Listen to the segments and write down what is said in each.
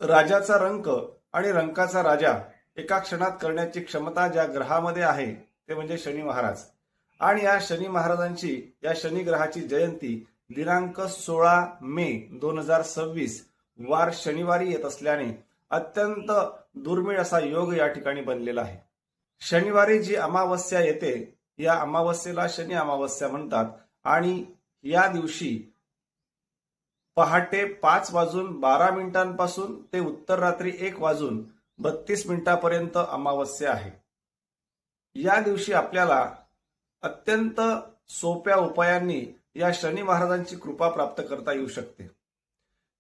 राजाचा रंक आणि रंकाचा राजा एका क्षणात करण्याची क्षमता ज्या ग्रहामध्ये आहे ते म्हणजे शनी महाराज. आणि या शनी महाराजांची, या शनी ग्रहाची जयंती दिनांक 16 मे 2026 वार शनिवारी येत असल्याने अत्यंत दुर्मिळ असा योग या ठिकाणी बनलेला आहे. शनिवारी जी अमावस्या येते या अमावस्येला शनी अमावस्या म्हणतात आणि या दिवशी पहाटे 5:12 ते उत्तर रात्री 1:32 अमावस्या आहे. या दिवशी आपल्याला अत्यंत सोप्या उपायांनी या शनी महाराजांची कृपा प्राप्त करता येऊ शकते.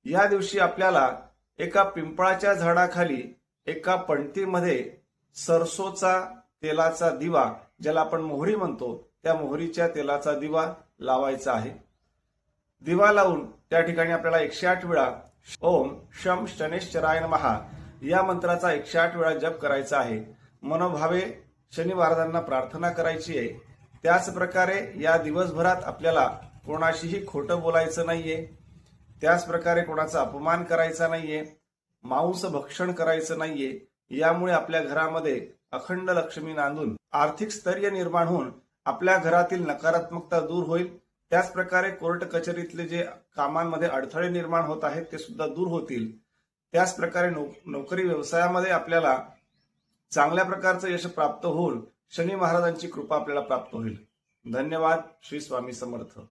या दिवशी आपल्याला एका पिंपळाच्या झाडाखाली एका पणतीमध्ये सरसोचा तेलाचा दिवा, ज्याला आपण मोहरी म्हणतो, त्या मोहरीच्या तेलाचा दिवा लावायचा आहे. दिवा लावून त्या ठिकाणी आपल्याला 108 वेळा ओम शम शनेश्चराय नमः या मंत्राचा 108 वेळा जप करायचा आहे. मनोभावे शनी महाराजांना प्रार्थना करायची आहे. त्याच प्रकारे या दिवसभरात आपल्याला कोणाशीही खोटं बोलायचं नाहीये. त्याच प्रकारे कोणाचा अपमान करायचा नाहीये. मांस भक्षण करायचं नाहीये. यामुळे आपल्या घरामध्ये अखंड लक्ष्मी नांदून आर्थिक स्थैर्य निर्माण होऊन आपल्या घरातील नकारात्मकता दूर होईल. त्याच प्रकारे कोर्ट कचेरीतले जे कामांमध्ये अडथळे निर्माण होत आहेत ते सुद्धा दूर होतील. त्याच प्रकारे नोकरी व्यवसायामध्ये आपल्याला चांगल्या प्रकारचं यश प्राप्त होऊन शनी महाराजांची कृपा आपल्याला प्राप्त होईल. धन्यवाद. श्री स्वामी समर्थ.